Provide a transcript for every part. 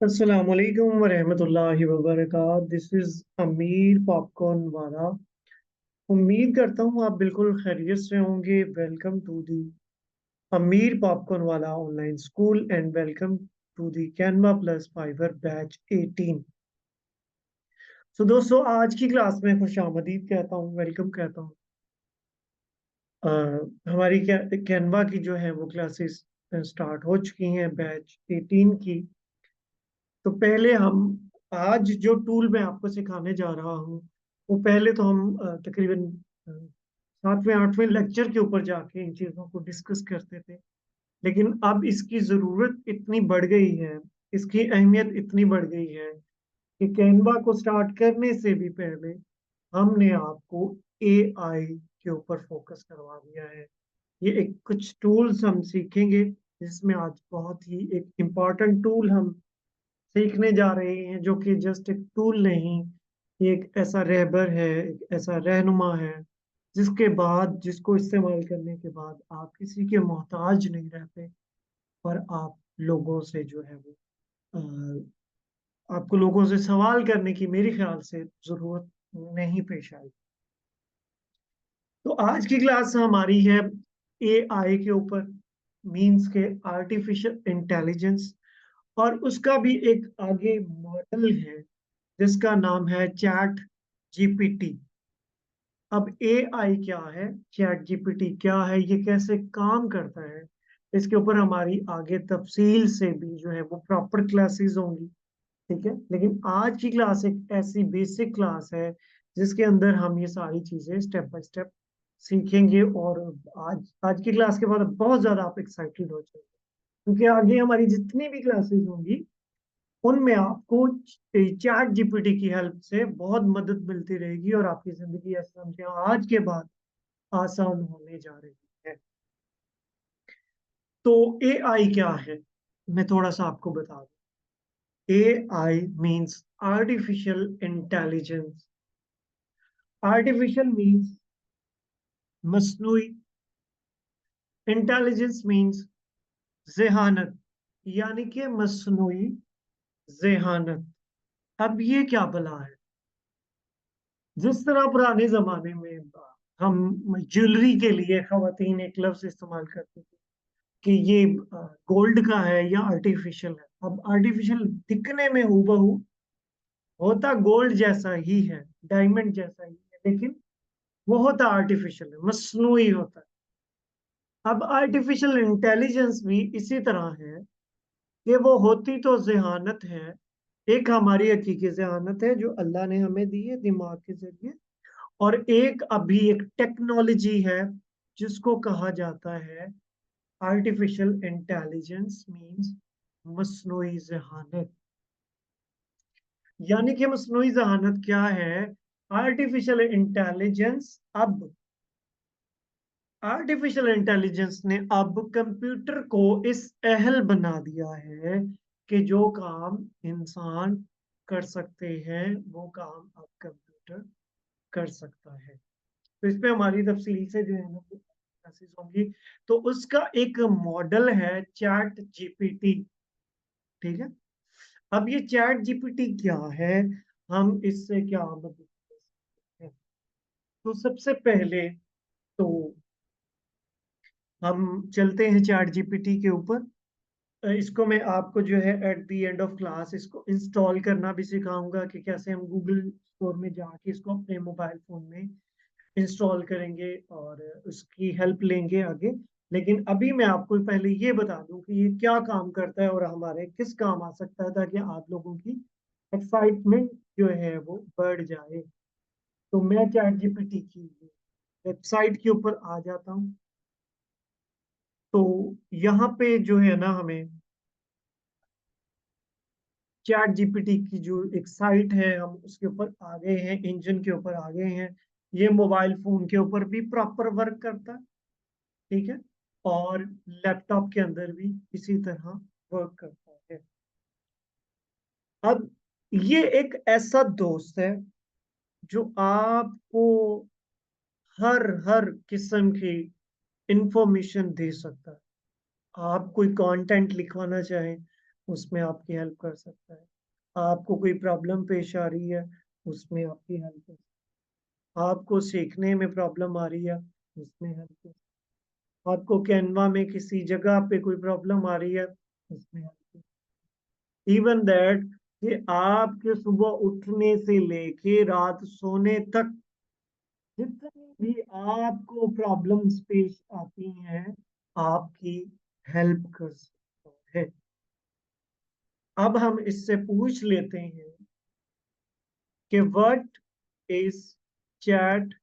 अस्सलाम वालेकुम वरहमतुल्लाहि वबरकात। दिस इज अमीर पॉपकॉर्न वाला। उम्मीद करता हूँ आप बिल्कुल खैरियत से होंगे। Welcome to the Amir popcorn वाला online school and welcome to the Canva plus Fiverr batch 18। तो दोस्तों, आज की क्लास में खुश आमदीद कहता हूँ, वेलकम कहता हूँ। अ, हमारी कैनवा की जो है वो क्लासेस स्टार्ट हो चुकी हैं बैच 18 की। तो पहले हम आज जो टूल मैं आपको सिखाने जा रहा हूँ वो पहले तो हम तकरीबन 7वें 8वें लेक्चर के ऊपर जाके इन चीज़ों को डिस्कस करते थे। लेकिन अब इसकी ज़रूरत इतनी बढ़ गई है, इसकी अहमियत इतनी बढ़ गई है कि कैनवा को स्टार्ट करने से भी पहले हमने आपको एआई के ऊपर फोकस करवा दिया है। ये एक कुछ टूल्स हम सीखेंगे जिसमें आज बहुत ही एक इम्पॉर्टेंट टूल हम सीखने जा रहे हैं, जो कि जस्ट एक टूल नहीं, ये एक ऐसा रहबर है, एक ऐसा रहनुमा है जिसके बाद जिसको इस्तेमाल करने के बाद आप किसी के मोहताज नहीं रहते। पर आप लोगों से जो है वो आपको लोगों से सवाल करने की मेरे ख्याल से जरूरत नहीं पेश आई। तो आज की क्लास हमारी है एआई के ऊपर, मींस के आर्टिफिशियल इंटेलिजेंस। और उसका भी एक आगे मॉडल है जिसका नाम है चैट जीपीटी। अब एआई क्या है, चैट जीपीटी क्या है, ये कैसे काम करता है, इसके ऊपर हमारी आगे तफसील से भी जो है वो प्रॉपर क्लासेस होंगी। ठीक है, लेकिन आज की क्लास एक ऐसी बेसिक क्लास है जिसके अंदर हम ये सारी चीजें स्टेप बाय स्टेप सीखेंगे। और आज आज की क्लास के बाद बहुत ज्यादा आप एक्साइटेड हो जाएंगे, क्योंकि आगे हमारी जितनी भी क्लासेस होंगी उनमें आपको चैट जीपीटी की हेल्प से बहुत मदद मिलती रहेगी और आपकी जिंदगी ऐसा समझे आज के बाद आसान होने जा रही है। तो एआई क्या है, मैं थोड़ा सा आपको बता दूं। AI means artificial intelligence. Artificial means मसनूई, इंटेलिजेंस मींस जेहानत, यानी कि मसनूई जेहानत। अब ये क्या भला है? जिस तरह पुराने जमाने में हम ज्वेलरी के लिए खवातीन एक लफ्ज इस्तेमाल करते थे कि ये गोल्ड का है या आर्टिफिशियल है। अब आर्टिफिशियल दिखने में हूबहू होता गोल्ड जैसा ही है, डायमंड जैसा ही है, लेकिन वो होता आर्टिफिशियल है, मसनूई होता है। अब आर्टिफिशियल इंटेलिजेंस भी इसी तरह है कि वो होती तो जहानत है, एक हमारी हकीकी जहानत है जो अल्लाह ने हमें दी है दिमाग के जरिए। और एक अभी एक टेक्नोलॉजी है जिसको कहा जाता है आर्टिफिशियल इंटेलिजेंस, मींस मसनूई जहानत। यानी कि मसनूई जहानत क्या है? आर्टिफिशियल इंटेलिजेंस अब आर्टिफिशियल इंटेलिजेंस ने अब कंप्यूटर को इस अहल बना दिया है कि जो काम इंसान कर सकते हैं वो काम अब कंप्यूटर कर सकता है। तो इस पे हमारी तफसील से जो है ना क्लासेस होंगी। तो उसका एक मॉडल है चैट जीपीटी। ठीक है, अब ये चैट जीपीटी क्या है, हम इससे क्या मदद कर सकते हैं? तो सबसे पहले तो हम चलते हैं चैट जीपीटी के ऊपर। इसको मैं आपको जो है at the end of class इसको इंस्टॉल करना भी सिखाऊंगा कि कैसे हम गूगल स्टोर में जाके इसको अपने मोबाइल फोन में इंस्टॉल करेंगे और उसकी हेल्प लेंगे आगे। लेकिन अभी मैं आपको पहले ये बता दूं कि ये क्या काम करता है और हमारे किस काम आ सकता है, ताकि आप लोगों की एक्साइटमेंट जो है वो बढ़ जाए। तो मैं चैट जीपीटी की वेबसाइट के ऊपर आ जाता हूँ। तो यहाँ पे जो है ना हमें चैट जीपीटी की जो एक साइट है हम उसके ऊपर आ गए हैं, इंजन के ऊपर आ गए हैं। ये मोबाइल फोन के ऊपर भी प्रॉपर वर्क करता है। ठीक है, और लैपटॉप के अंदर भी इसी तरह वर्क करता है। अब ये एक ऐसा दोस्त है जो आपको हर किस्म की इंफॉर्मेशन दे सकता है। आप कोई कंटेंट लिखवाना चाहें उसमें आपकी हेल्प कर सकता है। आपको कोई प्रॉब्लम पेश आ रही है, उसमें आपकी हेल्प कर सकता है। आपको सीखने में प्रॉब्लम आ रही है, उसमें हेल्प कर सकता है। आपको कैनवा में किसी जगह पे कोई प्रॉब्लम आ रही है, उसमें हेल्प कर सकता है। इवन दैट कि आपके सुबह उठने से लेके रात सोने तक जितनी भी आपको प्रॉब्लम्स पेश आती हैं, आपकी हेल्प कर सकता है। अब हम इससे पूछ लेते हैं कि what is chat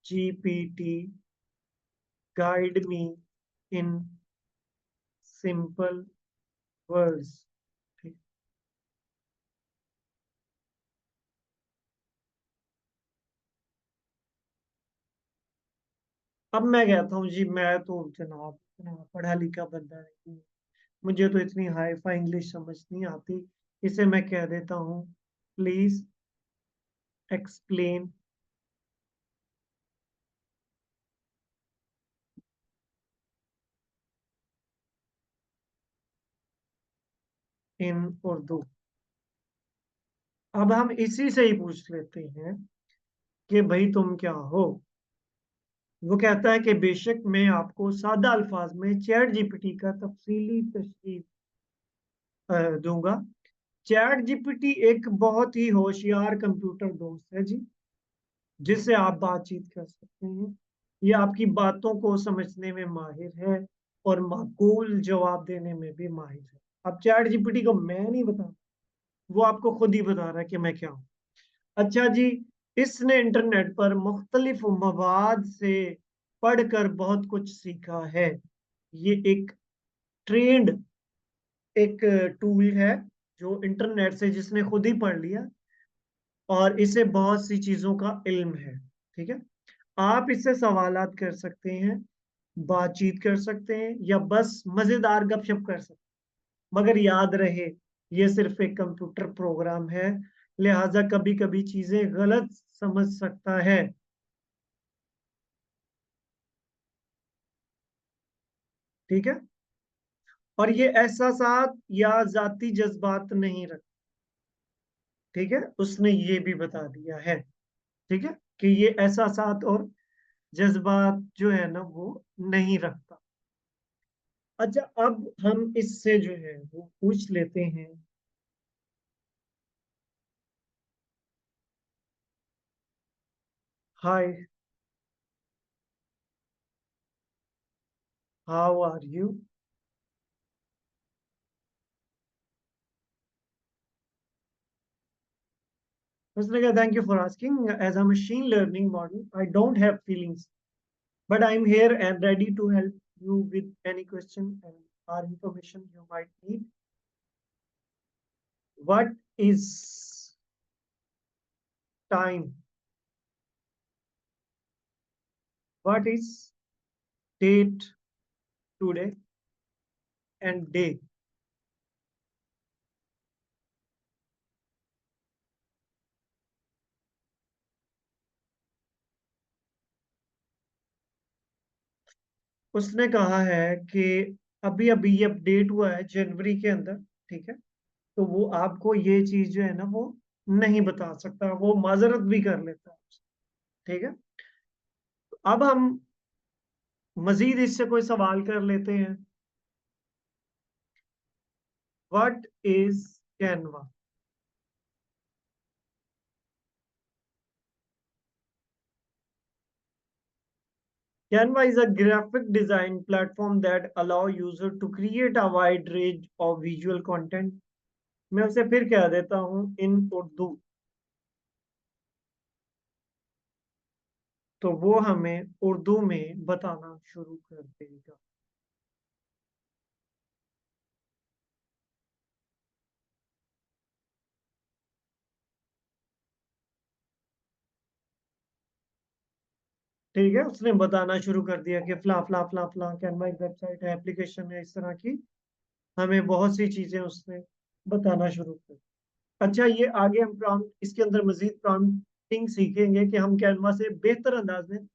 GPT, guide me in simple words. ठीक। अब मैं कहता हूँ जी, मैं तो जनाब इतना पढ़ा लिखा बंदा नहीं हूँ, मुझे तो इतनी हाई फाई इंग्लिश समझ नहीं आती। इसे मैं कह देता हूँ, प्लीज एक्सप्लेन इन उर्दू। अब हम इसी से ही पूछ लेते हैं कि भाई तुम क्या हो। वो कहता है कि बेशक मैं आपको सादा अल्फाज में चैट जीपीटी का तफसीली तशरीह दूंगा। चैट जीपीटी एक बहुत ही होशियार कंप्यूटर दोस्त है जी, जिससे आप बातचीत कर सकते हैं। ये आपकी बातों को समझने में माहिर है और माकूल जवाब देने में भी माहिर है। अब चैट जीपीटी को मैं नहीं बता, वो आपको खुद ही बता रहा है कि मैं क्या हूँ। अच्छा जी, इसने इंटरनेट पर मुख्तलिफ मवाद से पढ़कर बहुत कुछ सीखा है। ये एक ट्रेंड एक टूल है जो इंटरनेट से जिसने खुद ही पढ़ लिया, और इसे बहुत सी चीजों का इल्म है। ठीक है, आप इससे सवालात कर सकते हैं, बातचीत कर सकते हैं, या बस मजेदार गपशप कर सकते हैं। मगर याद रहे, ये सिर्फ एक कंप्यूटर प्रोग्राम है, लिहाजा कभी कभी चीजें गलत समझ सकता है। ठीक है, और ये एहसासात या जाती जज्बात नहीं रखता। ठीक है, उसने ये भी बता दिया है। ठीक है, कि ये एहसासात और जज्बात जो है ना वो नहीं रखता। अच्छा, अब हम इससे जो है वो पूछ लेते हैं, हाय, हाउ आर यू। उसने कहा, thank you for asking, as a machine learning model I don't have feelings, but I'm here and ready to help you with any question and or information you might need. What is time? What is date today and day? उसने कहा है कि अभी अभी ये update हुआ है जनवरी के अंदर। ठीक है, तो वो आपको ये चीज जो है ना वो नहीं बता सकता, वो माजरत भी कर लेता है। ठीक है, अब हम मजीद इससे कोई सवाल कर लेते हैं। What is Canva? Canva is a graphic design platform that allow user to create a wide range of visual content. मैं उसे फिर कह देता हूँ इन उर्दू, तो वो हमें उर्दू में बताना शुरू कर देगा। ठीक है, उसने बताना शुरू कर दिया कि फला फला फला फला कैनवा एक वेबसाइट है, एप्लीकेशन है, इस तरह की हमें बहुत सी चीजें उसने बताना शुरू कर। अच्छा, ये आगे हम प्रॉम्प्ट इसके अंदर मजीद प्रॉम्प्टिंग सीखेंगे कि हम कैनवा से बेहतर अंदाज में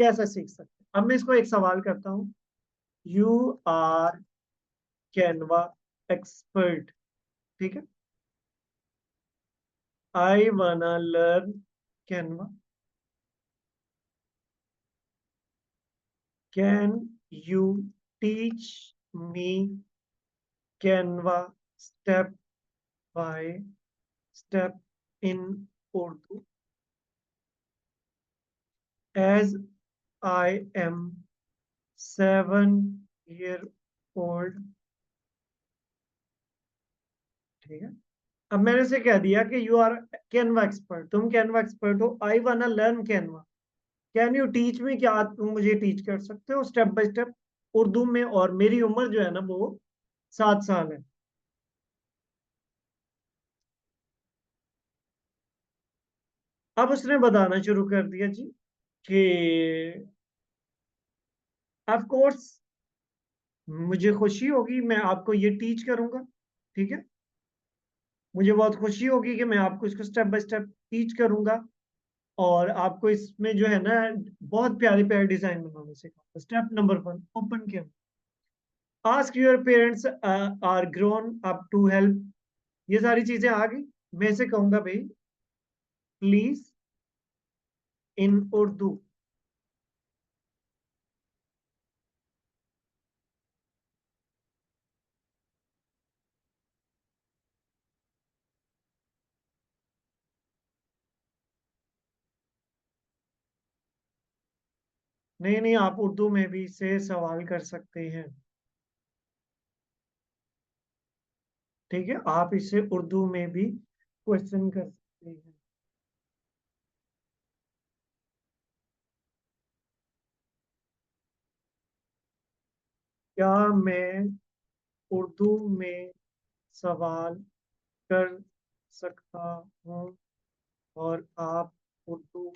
कैसे सीख सकते हैं। अब मैं इसको एक सवाल करता हूँ, यू आर कैनवा एक्सपर्ट। ठीक है। I wanna learn Canva. Can you teach me Canva step by step in Urdu as I am 7 year old। ठीक है। अब मैंने से कह दिया कि यू आर कैनवा एक्सपर्ट, तुम कैनवा एक्सपर्ट हो। आई wanna learn Canva, can you teach मी, क्या तुम मुझे टीच कर सकते हो स्टेप बाय स्टेप उर्दू में। और मेरी उम्र जो है ना वो 7 साल है। अब उसने बताना शुरू कर दिया जी कि ऑफ कोर्स मुझे खुशी होगी, मैं आपको ये टीच करूंगा। ठीक है। मुझे बहुत खुशी होगी कि मैं आपको इसको स्टेप बाय स्टेप टीच करूंगा और आपको इसमें जो है ना बहुत प्यारे प्यारे डिजाइन बनाने सिखाऊंगा। Step number 1, open camera. Ask your parents are grown up to help. ये सारी चीजें आ गई। मैं इसे कहूंगा भाई प्लीज इन उर्दू। नहीं नहीं, आप उर्दू में भी से सवाल कर सकते हैं। ठीक है, आप इसे उर्दू में भी क्वेश्चन कर सकते हैं। क्या मैं उर्दू में सवाल कर सकता हूँ और आप उर्दू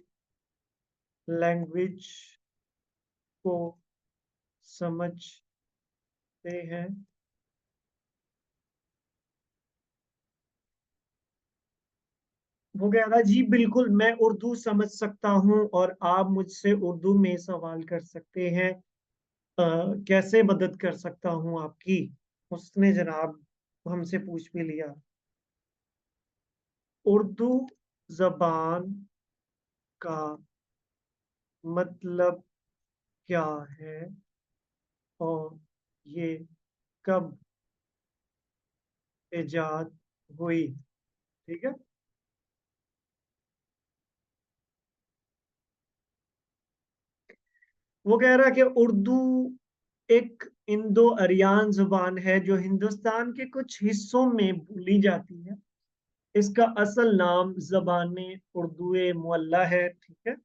लैंग्वेज को समझते हैं? वो कह रहा जी बिल्कुल मैं उर्दू समझ सकता हूँ और आप मुझसे उर्दू में सवाल कर सकते हैं। कैसे मदद कर सकता हूँ आपकी? उसने जनाब हमसे पूछ भी लिया। उर्दू जबान का मतलब क्या है और ये कब इजाद हुई? ठीक है। वो कह रहा है कि उर्दू एक इंडो आर्यन जुबान है जो हिंदुस्तान के कुछ हिस्सों में बोली जाती है। इसका असल नाम जबान उर्दू मुअल्ला है। ठीक है।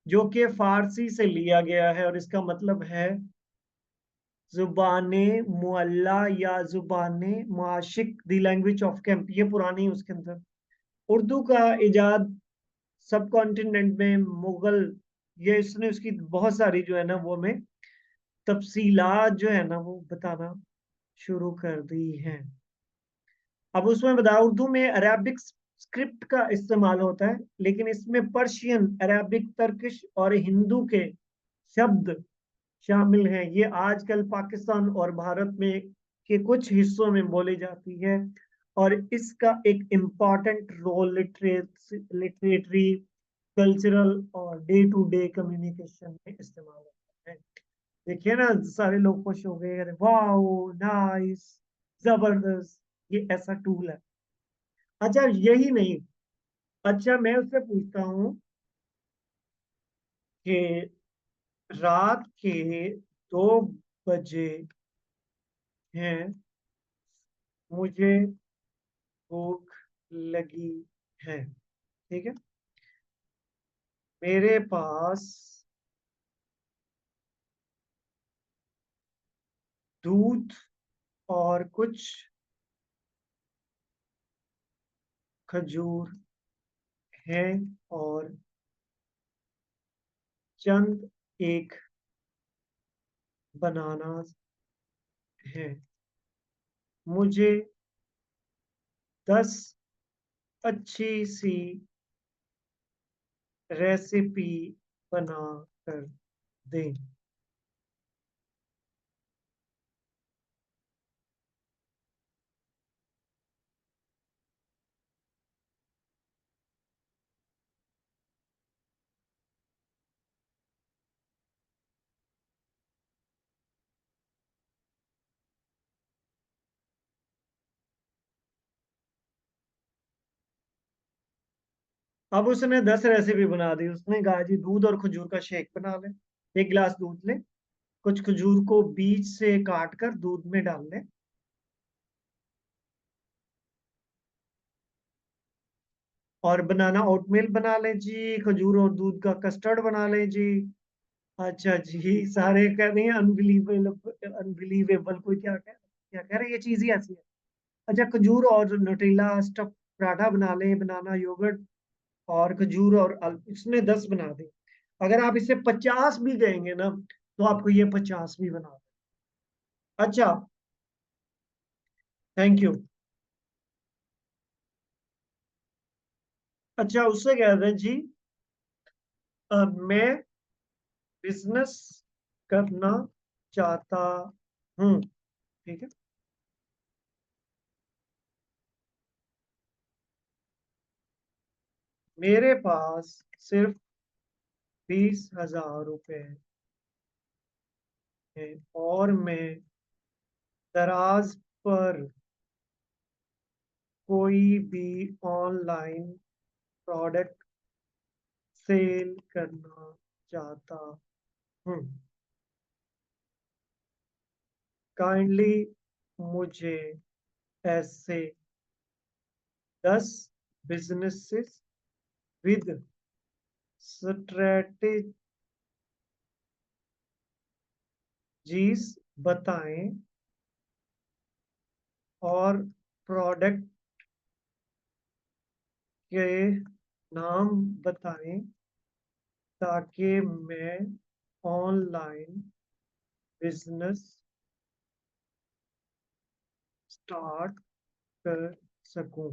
जो कि फारसी से लिया गया है और इसका मतलब है जुबान मुअल्ला या जुबान मुआशिक, द लैंग्वेज ऑफ कैंप। ये पुरानी उसके अंदर उर्दू का इजाद सब कॉन्टिनेंट में मुगल, ये इसने उसकी बहुत सारी जो है ना वो में तफसीलात जो है ना वो बताना शुरू कर दी हैं। अब उसमें बताया उर्दू में अरेबिक स्क्रिप्ट का इस्तेमाल होता है, लेकिन इसमें पर्शियन, अरेबिक, तर्किश और हिंदू के शब्द शामिल हैं। ये आजकल पाकिस्तान और भारत में के कुछ हिस्सों में बोली जाती है और इसका एक इम्पॉर्टेंट रोल लिटरेटरी, कल्चरल और डे टू डे कम्युनिकेशन में इस्तेमाल होता है। देखिए ना सारे लोग खुश हो गए, अरे वाह नाइस, जबरदस्त, ये ऐसा टूल है। अच्छा यही नहीं, अच्छा मैं उससे पूछता हूँ कि रात के 2 बजे हैं, मुझे भूख लगी है। ठीक है। मेरे पास दूध और कुछ खजूर है और चंद एक बनाना है। मुझे 10 अच्छी सी रेसिपी बना कर दें। अब उसने 10 रेसिपी बना दी। उसने कहा जी दूध और खजूर का शेक बना ले। 1 गिलास दूध ले, कुछ खजूर को बीच से काट कर दूध में डाल ले, और बनाना ओटमील बना ले जी, खजूर और दूध का कस्टर्ड बना ले जी। अच्छा जी, सारे कह रहे हैं अनबिलीवेबल, अनबिलीवेबल, कोई क्या कह, क्या कह रहे हैं, ये चीज ही ऐसी है। अच्छा, खजूर और न्यूट्रीला स्टफ पराठा बना ले, बनाना योगर्ट और खजूर और इसने 10 बना दी। अगर आप इसे 50 भी देंगे ना, तो आपको ये 50 भी बना दे। अच्छा, थैंक यू। अच्छा, उससे कहते हैं जी, मैं बिजनेस करना चाहता हूँ। ठीक है। मेरे पास सिर्फ 20,000 रुपए है, और मैं दराज पर कोई भी ऑनलाइन प्रोडक्ट सेल करना चाहता हूँ। काइंडली मुझे ऐसे 10 बिजनेसेस विद स्ट्रेटेजीज बताएं और प्रोडक्ट के नाम बताएं, ताकि मैं ऑनलाइन बिजनेस स्टार्ट कर सकूं।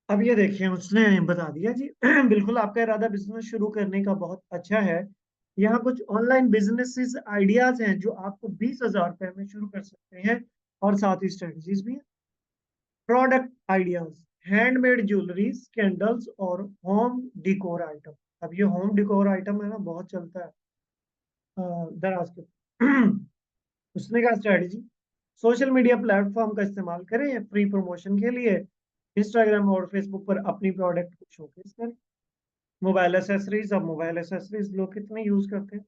अब ये देखिए, उसने बता दिया जी। बिल्कुल, आपका इरादा बिजनेस शुरू करने का बहुत अच्छा है। यहाँ कुछ ऑनलाइन बिजनेसेस आइडियाज हैं जो आपको 20,000 रुपए में शुरू कर सकते हैं, और साथ ही स्ट्रेटजीज भी हैं। Product ideas, handmade jewelleries, candles और होम डिकोर आइटम। अब ये होम डिकोर आइटम है ना, बहुत चलता है दराज के। उसने कहा स्ट्रेटजी, सोशल मीडिया प्लेटफॉर्म का इस्तेमाल करें फ्री प्रमोशन के लिए। इंस्टाग्राम और फेसबुक पर अपनी प्रोडक्ट को शोकेस करें। मोबाइल एसेसरीज, अब मोबाइल एसेसरीज लोग कितने यूज करते हैं।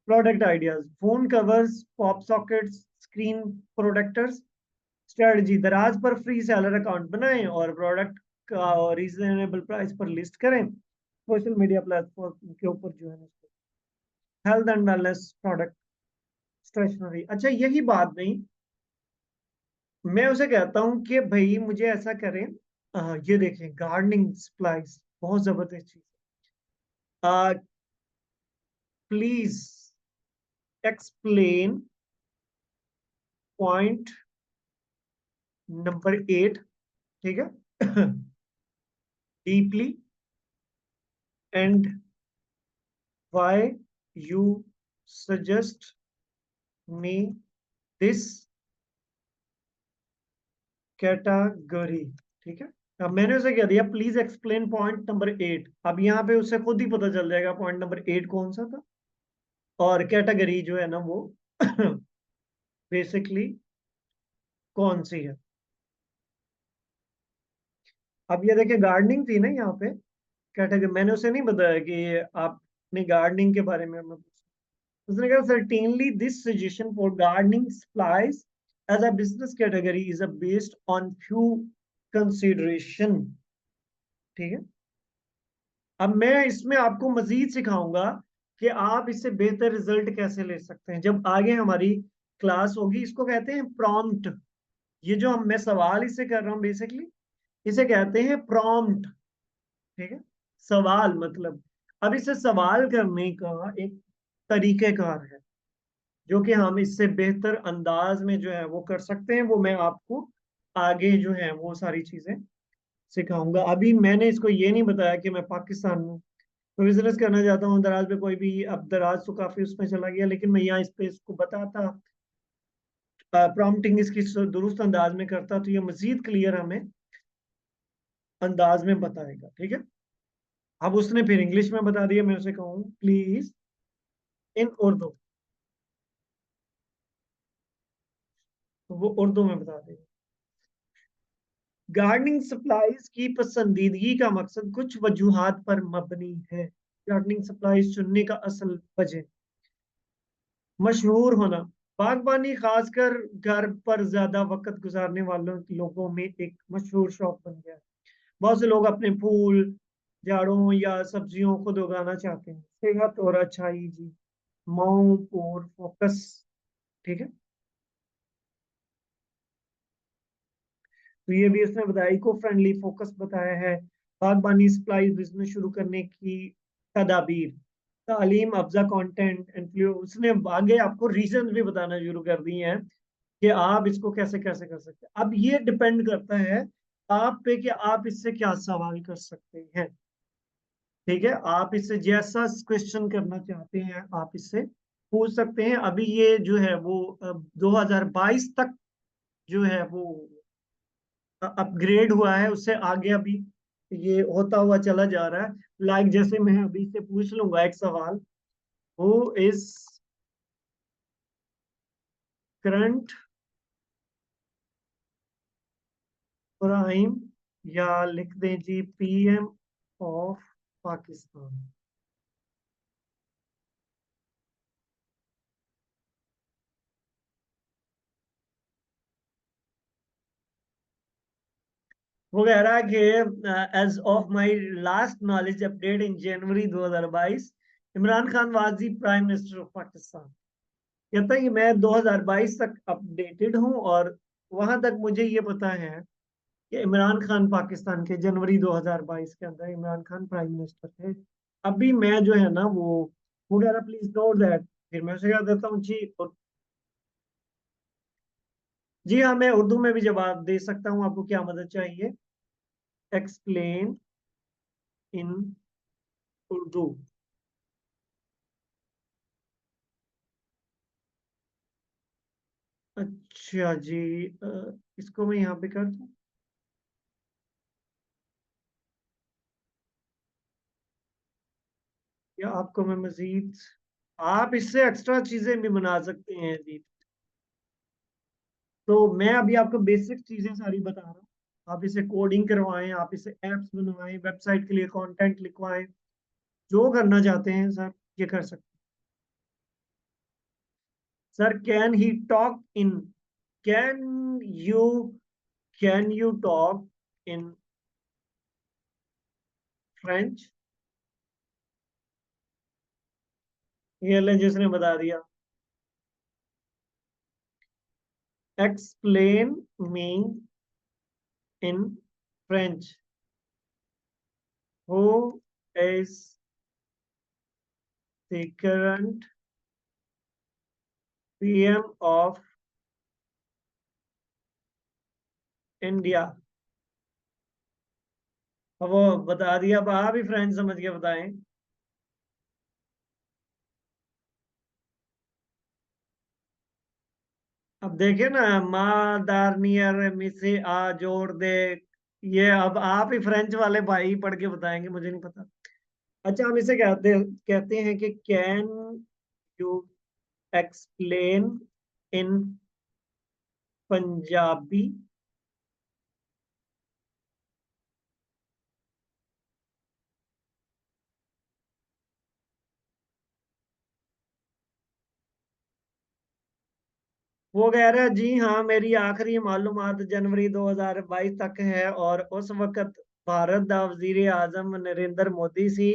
Product ideas, phone covers, pop sockets, screen protectors. Strategy, Daraz पर फ्री सेलर अकाउंट बनाएं और प्रोडक्ट का रीजनेबल प्राइस पर लिस्ट करें सोशल मीडिया प्लेटफॉर्म के ऊपर जो है। Health and wellness product, stationery. अच्छा, यही बात नहीं, मैं उसे कहता हूँ कि भाई मुझे ऐसा करें, ये देखें, गार्डनिंग सप्लाईज, बहुत जबरदस्त चीज है। प्लीज एक्सप्लेन पॉइंट नंबर 8, ठीक है, deeply, and why you suggest me this category. ठीक है। अब मैंने उसे कह दिया प्लीज एक्सप्लेन पॉइंट नंबर 8। अब यहाँ पे उसे खुद ही पता चल जाएगा पॉइंट नंबर 8 कौन सा था, और कैटेगरी जो है ना वो बेसिकली कौन सी है। अब ये देखिए, गार्डनिंग थी ना यहाँ पे कैटेगरी। मैंने उसे नहीं बताया कि आपने गार्डनिंग के बारे में हमें उसने कहा certainly this suggestion for gardening supplies as a business category is a based on few consideration. ठीक है। अब मैं इसमें आपको मजीद सिखाऊंगा कि आप इससे बेहतर रिजल्ट कैसे ले सकते हैं जब आगे हमारी क्लास होगी। इसको कहते हैं प्रॉम्प्ट। ये जो मैं सवाल इससे कर रहा हूँ बेसिकली, इसे कहते हैं प्रॉम्प्ट। ठीक है। सवाल मतलब, अब इसे सवाल करने का एक तरीकेकार है जो कि हम इससे बेहतर अंदाज में जो है वो कर सकते हैं। वो मैं आपको आगे जो है वो सारी चीजें सिखाऊंगा। अभी मैंने इसको ये नहीं बताया कि मैं पाकिस्तान में बिजनेस करना चाहता हूँ दराज पे कोई भी। अब दराज तो काफी उसमें चला गया, लेकिन मैं यहाँ इस पे इसको बताता, प्रॉम्प्टिंग इसकी दुरुस्त अंदाज में करता, तो ये मजीद क्लियर हमें अंदाज में बताएगा। ठीक है। अब उसने फिर इंग्लिश में बता दिया, मैं उसे कहूँ प्लीज इन उर्दू, तो वो उर्दू में बता देगा। गार्डनिंग सप्लाईज की पसंदीदगी का मकसद कुछ वजूहात पर मबनी है। गार्डनिंग सप्लाईज चुनने का असल वजह मशहूर होना। बागबानी खासकर घर पर ज्यादा वक्त गुजारने वालों लोगों में एक मशहूर शौक बन गया है। बहुत से लोग अपने फूल, झाड़ों या सब्जियों खुद उगाना चाहते हैं। सेहत और अच्छाई जी, माउंट और फोकस। ठीक है। तो ये भी उसने बताया, इको फ्रेंडली फोकस बताया है। बागबानी सप्लाई बिजनेस शुरू करने की तदाबीर, तालीम अफजा कंटेंट इन्फ्लुएंस। उसने आगे आपको रीजन भी बताना शुरू कर दिए हैं कि आप इसको कैसे कैसे कर सकते हैं। अब ये डिपेंड करता है आप पे कि आप इससे क्या सवाल कर सकते हैं। ठीक है। आप इससे जैसा क्वेश्चन करना चाहते हैं आप इससे पूछ सकते हैं। अभी ये जो है वो 2022 तक जो है वो अपग्रेड हुआ है, उससे आगे अभी ये होता हुआ चला जा रहा है। लाइक जैसे मैं अभी से पूछ लूंगा एक सवाल, हु इज करंट प्राइम, या लिख दें जी पीएम ऑफ पाकिस्तान। वो कह रहा है कि as of my last knowledge update in January 2022, Imran Khan was the prime minister of Pakistan. कहता है कि मैं 2022 तक अपडेटेड हूं, और वहां तक मुझे ये पता है कि इमरान खान पाकिस्तान के जनवरी 2022 के अंदर इमरान खान प्राइम मिनिस्टर थे। अभी मैं जो है ना वो कह रहा प्लीज नोट दैट। फिर मैं उसे कह देता हूँ जी, और जी हाँ, मैं उर्दू में भी जवाब दे सकता हूँ। आपको क्या मदद चाहिए? Explain in Urdu. अच्छा जी, इसको मैं यहाँ पे कर दूँ, या आपको मैं मजीद, आप इससे एक्स्ट्रा चीजें भी बना सकते हैं जी। तो मैं अभी आपको बेसिक चीजें सारी बता रहा हूँ। आप इसे कोडिंग करवाएं, आप इसे एप्स बनवाएं, वेबसाइट के लिए कंटेंट लिखवाएं, जो करना चाहते हैं सर ये कर सकते हैं। Sir can he talk in, can you can you talk in French? ये ले जिसने बता दिया। Explain me in French, who is the current PM of India. अब वो बता दिया, अब आप ही फ्रेंच समझ के बताएं। अब देखिए ना, मादार नियर मिसे आ जोड़ दे, ये अब आप ही फ्रेंच वाले भाई पढ़ के बताएंगे, मुझे नहीं पता। अच्छा, हम इसे कहते हैं कि कैन यू एक्सप्लेन इन पंजाबी। वो कह रहा है जी हाँ, मेरी आखिरी मालूमात जनवरी 2022 तक है, और उस वक्त भारत दा वजीर आजम नरेंद्र मोदी सी।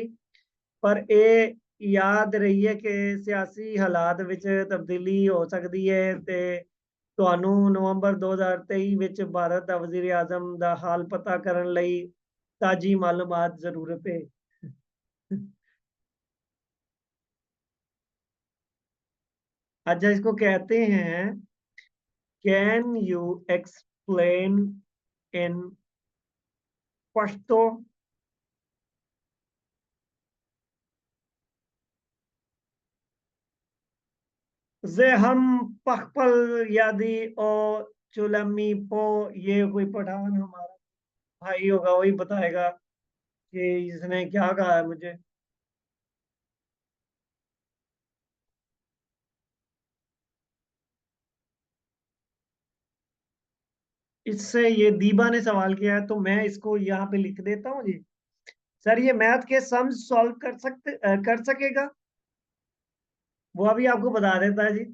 पर ਇਹ याद रही है कि सियासी हालात ਵਿੱਚ ਤਬਦੀਲੀ ਹੋ ਸਕਦੀ ਹੈ, ਤੇ ਤੁਹਾਨੂੰ ਨਵੰਬਰ 2023 ਵਿੱਚ ਭਾਰਤ ਦਾ ਵਜ਼ੀਰ ਆਜ਼ਮ ਦਾ ਹਾਲ ਪਤਾ ਕਰਨ ਲਈ ਤਾਜੀ ਮਾਲੂਮਾਤ ਜ਼ਰੂਰਤ है। अच्छा, इसको कहते हैं can you explain in Pashto जे हम पखपल यादी और चुलमी पो। ये कोई पठान हमारा भाई होगा, वही बताएगा कि इसने क्या कहा है मुझे। इससे ये दीबा ने सवाल किया है, तो मैं इसको यहाँ पे लिख देता हूँ जी। सर ये मैथ के सम सॉल्व कर सकेगा? वो अभी आपको बता देता है जी।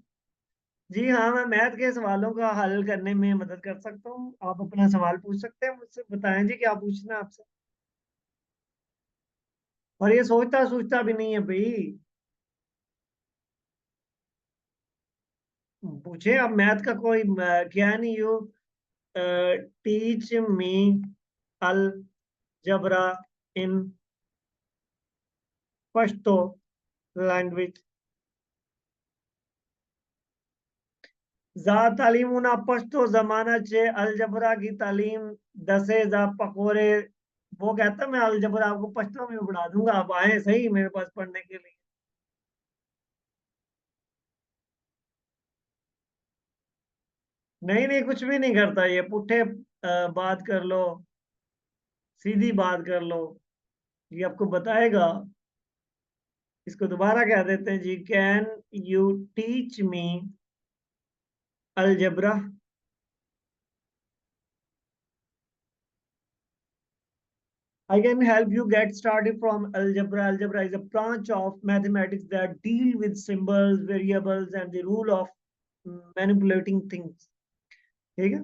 जी हाँ, मैं मैथ के सवालों का हल करने में मदद कर सकता हूँ। आप अपना सवाल पूछ सकते हैं मुझसे। बताएं जी क्या पूछना है आपसे। और ये सोचता सोचता भी नहीं है भाई। पूछे, अब मैथ का कोई ज्ञान ही हो। टीच मी अल जबरा इन पश्तो लैंग्वेज। जा तालीम ना पश्तो जमाना चे अलजबरा की तालीम दसे जा पकोरे। वो कहता मैं अलजबरा आपको पश्तो में पढ़ा दूंगा, आप आए सही मेरे पास पढ़ने के लिए। नहीं नहीं, कुछ भी नहीं करता ये। पुट्ठे बात कर लो, सीधी बात कर लो, ये आपको बताएगा। इसको दोबारा कह देते हैं जी। Can you teach me algebra? I can help you get started from algebra. Algebra is a branch of mathematics that deal with symbols, variables, and the rule of manipulating things. ठीक है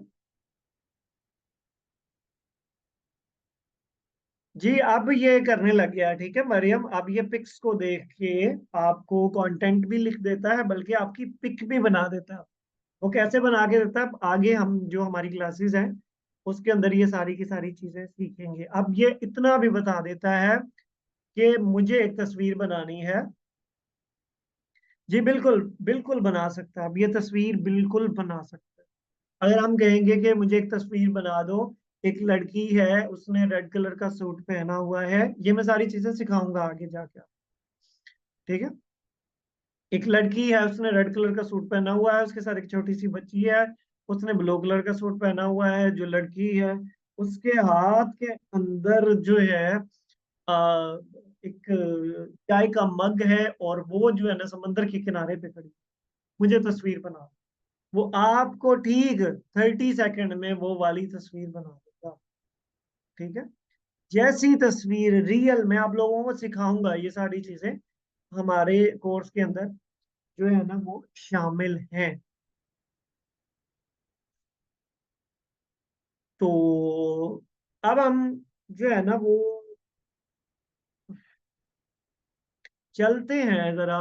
जी। अब ये करने लग गया, ठीक है मरियम। अब ये पिक्स को देख के आपको कंटेंट भी लिख देता है, बल्कि आपकी पिक भी बना देता है। वो कैसे बना के देता है, आगे हम जो हमारी क्लासेस हैं उसके अंदर ये सारी की सारी चीजें सीखेंगे। अब ये इतना भी बता देता है कि मुझे एक तस्वीर बनानी है। जी बिल्कुल बिल्कुल बना सकता है। अब ये तस्वीर बिल्कुल बना सकता है। अगर हम कहेंगे कि मुझे एक तस्वीर बना दो, एक लड़की है, उसने रेड कलर का सूट पहना हुआ है। ये मैं सारी चीजें सिखाऊंगा आगे जाके। ठीक है। एक लड़की है, उसने रेड कलर का सूट पहना हुआ है, उसके साथ एक छोटी सी बच्ची है। उसने ब्लू कलर का सूट पहना हुआ है। जो लड़की है उसके हाथ के अंदर जो है आ, एक चाय का मग है, और वो जो है ना समंदर के किनारे पे खड़ी। मुझे तस्वीर बना। वो आपको ठीक 30 सेकंड में वो वाली तस्वीर बना देगा। ठीक है। जैसी तस्वीर रियल, मैं आप लोगों को सिखाऊंगा ये सारी चीजें हमारे कोर्स के अंदर जो है ना वो शामिल है। तो अब हम जो है ना वो चलते हैं जरा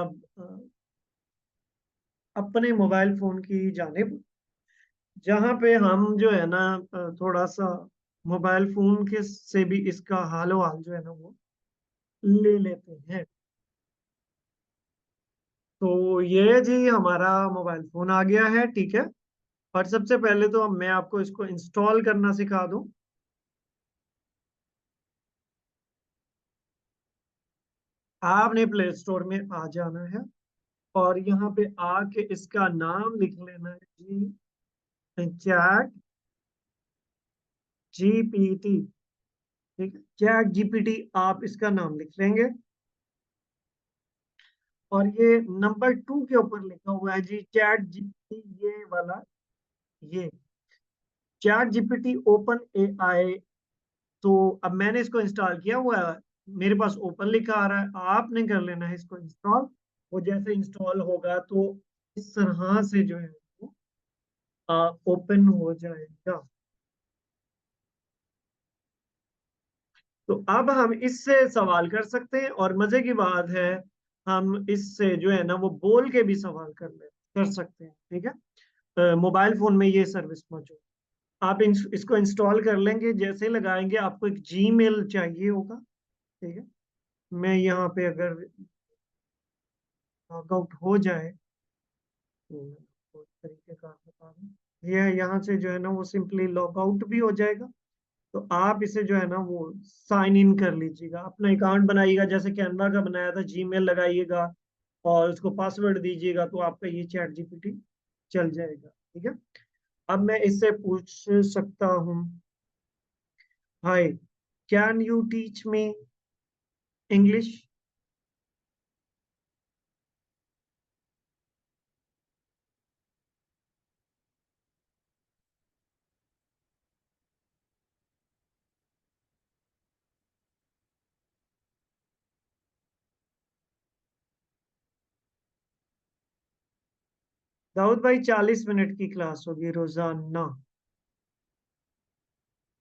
अपने मोबाइल फोन की जानिब, जहां पे हम जो है ना थोड़ा सा मोबाइल फोन के से भी इसका हालो हाल जो है ना वो ले लेते हैं। तो ये जी हमारा मोबाइल फोन आ गया है, ठीक है। और सबसे पहले तो मैं आपको इसको इंस्टॉल करना सिखा दूं। आपने प्ले स्टोर में आ जाना है, और यहाँ पे आके इसका नाम लिख लेना है जी। Chat GPT. ठीक है, चैट जीपीटी आप इसका नाम लिख लेंगे। और ये नंबर 2 के ऊपर लिखा हुआ है जी चैट जीपीटी, ये वाला। ये चैट जीपीटी ओपन ए आई। तो अब मैंने इसको इंस्टॉल किया हुआ है, मेरे पास ओपन लिखा आ रहा है। आपने कर लेना है इसको इंस्टॉल। वो जैसे इंस्टॉल होगा तो इस तरह से जो है वो ओपन हो जाएगा। तो अब हम इससे सवाल कर सकते हैं, और मजे की बात है हम इससे जो है ना वो बोल के भी सवाल कर सकते हैं। ठीक है। मोबाइल फोन में ये सर्विस मौजूद। आप इसको इंस्टॉल कर लेंगे, जैसे लगाएंगे आपको एक जीमेल चाहिए होगा। ठीक है। मैं यहाँ पे अगर लॉगआउट हो जाए तो मैं आपको इस तरीके का बता दूं। ये यहाँ से जो है ना वो सिंपली लॉग आउट भी हो जाएगा, तो आप इसे जो है ना वो साइन इन कर लीजिएगा, अपना अकाउंट बनाइएगा जैसे कैनवा का बनाया था, जीमेल लगाइएगा और उसको पासवर्ड दीजिएगा, तो आपका ये चैट जीपीटी चल जाएगा। ठीक है, अब मैं इससे पूछ सकता हूँ, hi, can you teach me English? Dawood भाई, 40 मिनट की क्लास होगी रोजाना,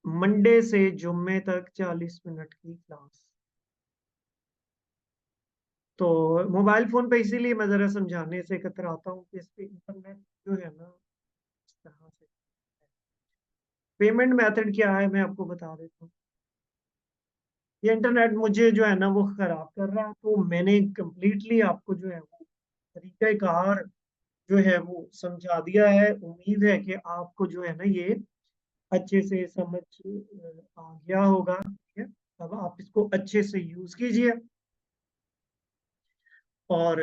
मंडे से जुम्मे तक 40 मिनट की क्लास। तो मोबाइल फोन पे इसीलिए मैं जरा समझाने से कतराता हूँ कि इस पे इंटरनेट जो है ना इस तरह से। पेमेंट मेथड क्या है मैं आपको बता देता हूँ। ये इंटरनेट मुझे जो है ना वो खराब कर रहा है, तो मैंने कंप्लीटली आपको जो है वो तरीकाकार जो है वो समझा दिया है। उम्मीद है कि आपको जो है ना ये अच्छे से समझ आ गया होगा। ठीक है, अब आप इसको अच्छे से यूज कीजिए, और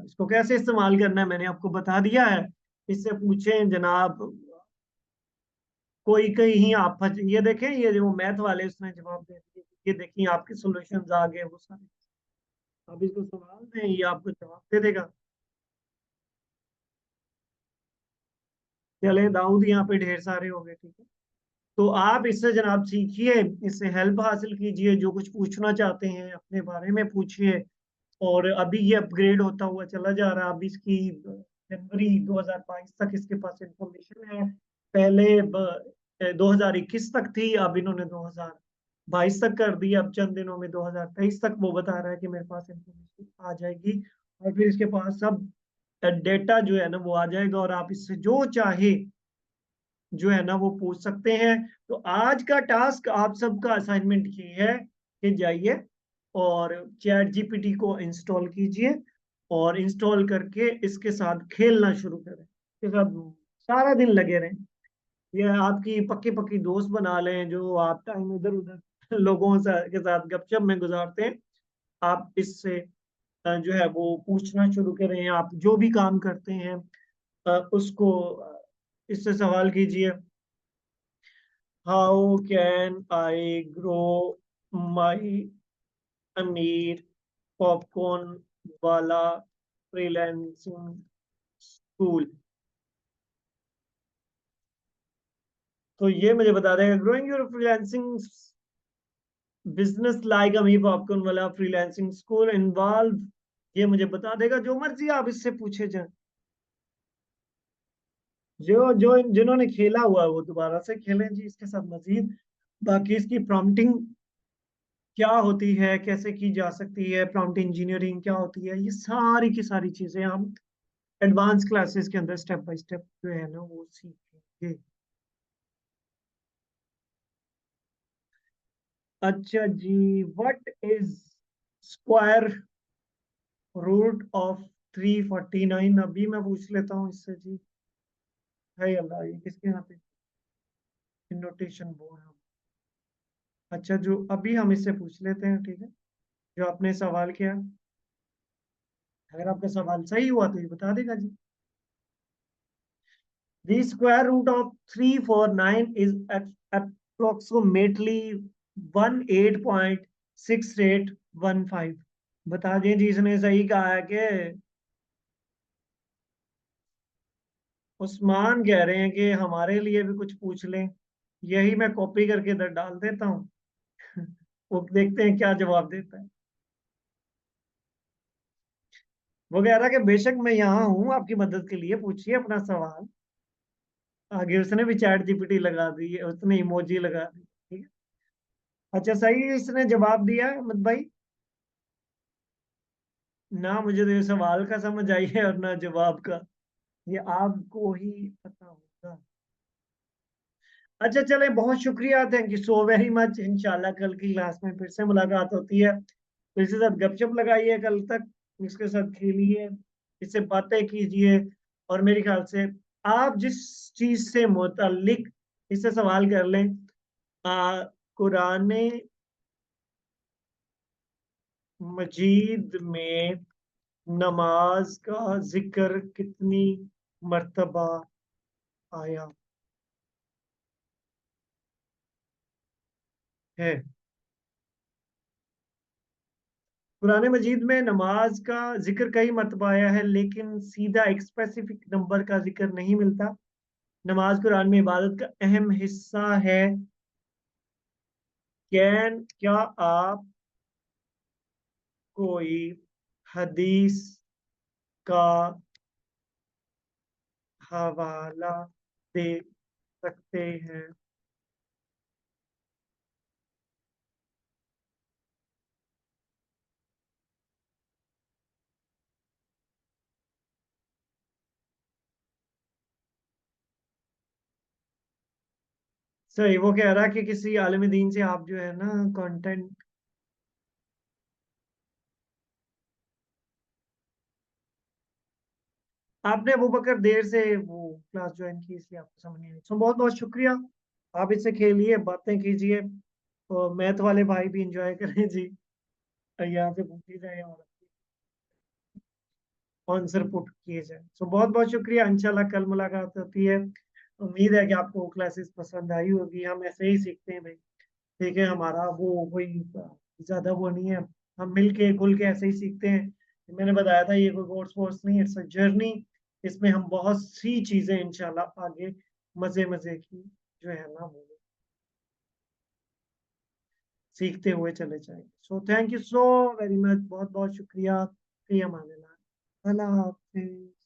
इसको कैसे इस्तेमाल करना है मैंने आपको बता दिया है। इससे पूछें जनाब, कोई कहीं आप ये देखें, ये जो मैथ वाले उसने जवाब दे दिए, ये देखिए आपके सॉल्यूशंस आ गए वो सारे। आप इसको सवाल दें, ये आपको जवाब दे देगा। चले दाऊद, यहाँ पे ढेर सारे हो गए। ठीक है, तो आप इससे जनाब सीखिए, इससे हेल्प हासिल कीजिए, जो कुछ पूछना चाहते हैं अपने बारे में पूछिए। और अभी ये अपग्रेड होता हुआ चला जा रहा है, अभी इसकी जनवरी 2022 तक इसके पास इंफॉर्मेशन है। पहले 2021 तक थी, अब इन्होंने 2022 तक कर दी। अब चंद दिनों में 2023 तक वो बता रहा है कि मेरे पास इंफॉर्मेशन आ जाएगी, और फिर इसके पास सब डेटा जो है ना वो आ जाएगा, और आप इससे जो चाहे जो है ना वो पूछ सकते हैं। तो आज का टास्क आप सबका असाइनमेंट ये है कि जाइए और चैट जीपीटी को इंस्टॉल कीजिए, और इंस्टॉल करके इसके साथ खेलना शुरू करें, इसके साथ सारा दिन लगे रहें। ये आपकी पक्की पक्की दोस्त बना लें, जो आप टाइम इधर उधर लोगों के साथ गपशप में गुजारते हैं। आप इससे जो है वो पूछना शुरू करें, आप जो भी काम करते हैं उसको इससे सवाल कीजिए। How can I grow my Amir popcorn wala freelancing school? तो ये मुझे बता देगा, growing your freelancing business like अमीर पॉपकॉर्न वाला फ्रीलांसिंग स्कूल इन्वॉल्व। ये मुझे बता देगा, जो मर्जी आप इससे पूछे जाए। जो जो जिन्होंने खेला हुआ है वो दोबारा से खेलें जी इसके साथ मजीद। बाकी इसकी प्रॉम्प्टिंग क्या होती है, कैसे की जा सकती है, प्रॉम्प्ट इंजीनियरिंग क्या होती है, ये सारी की सारी चीजें हम एडवांस क्लासेस के अंदर स्टेप बाय स्टेप जो है ना वो सीखेंगे। अच्छा जी, what is square root of 349? अभी मैं पूछ लेता हूँ इससे जी। है अल्लाह, ये किसके यहाँ पे नोटेशन बोर्ड है? अच्छा, जो अभी हम इससे पूछ लेते हैं, ठीक है, जो आपने सवाल किया, अगर आपका सवाल सही हुआ तो ये बता देगा जी। The square root of 349 is approximately 18.6815। बता दें जी, इसने सही कहा है कि उस्मान कह रहे हैं कि हमारे लिए भी कुछ पूछ लें। यही मैं कॉपी करके इधर डाल देता हूँ। वो देखते हैं क्या जवाब देता है। वो कह रहा है कि बेशक मैं यहाँ हूँ आपकी मदद के लिए, पूछिए अपना सवाल। आगे उसने भी चैट जीपीटी लगा दी है, उसने इमोजी लगा दी। ठीक है, अच्छा सही इसने जवाब दिया है अहमद भाई। ना मुझे तो ये सवाल का समझ आई है और ना जवाब का, ये आपको ही पता होगा। अच्छा चले, बहुत शुक्रिया, thank you so very much. इंशाल्लाह कल की क्लास में फिर से मुलाकात होती है, तो इसके साथ गपशप लगाइए कल तक, इसके साथ खेलिए, इससे बातें कीजिए, और मेरे ख्याल से आप जिस चीज से मुतल्लिक इससे सवाल कर लें, कुरान मजीद में नमाज का जिक्र कितनी मर्तबा आया है? कुरान मजीद में नमाज का जिक्र कई मर्तबा आया है, लेकिन सीधा एक स्पेसिफिक नंबर का जिक्र नहीं मिलता। नमाज कुरान में इबादत का अहम हिस्सा है। क्या आप कोई हदीस का हवाला दे सकते हैं? सही, वो कह रहा कि किसी आलिम दीन से आप जो है ना कंटेंट। आपने अबू बकर देर से वो क्लास ज्वाइन की, इसलिए आपको समझ नहीं आई। सो बहुत बहुत शुक्रिया। आप इससे खेलिए, बातें कीजिए, और मैथ वाले भाई भी इंजॉय करें जी। यहाँ से पूछी जाए और आंसर पुट किए जाए। सो बहुत बहुत शुक्रिया, इंशाल्लाह कल मुलाकात होती है। उम्मीद है कि आपको क्लासेस पसंद आई होगी। हम ऐसे ही सीखते हैं भाई। ठीक है, हमारा वो कोई ज्यादा वो नहीं है। हम मिल के खुल के ऐसे ही सीखते हैं। मैंने बताया था ये कोई कोर्स वोर्स नहीं, इट्स अ जर्नी। इसमें हम बहुत सी चीजें इंशाल्लाह आगे मजे मजे की जो है ना वो सीखते हुए चले जाएंगे। So thank you so very much, बहुत बहुत शुक्रिया। फिर अमान अल्लाह। अल्लाह हाफिज।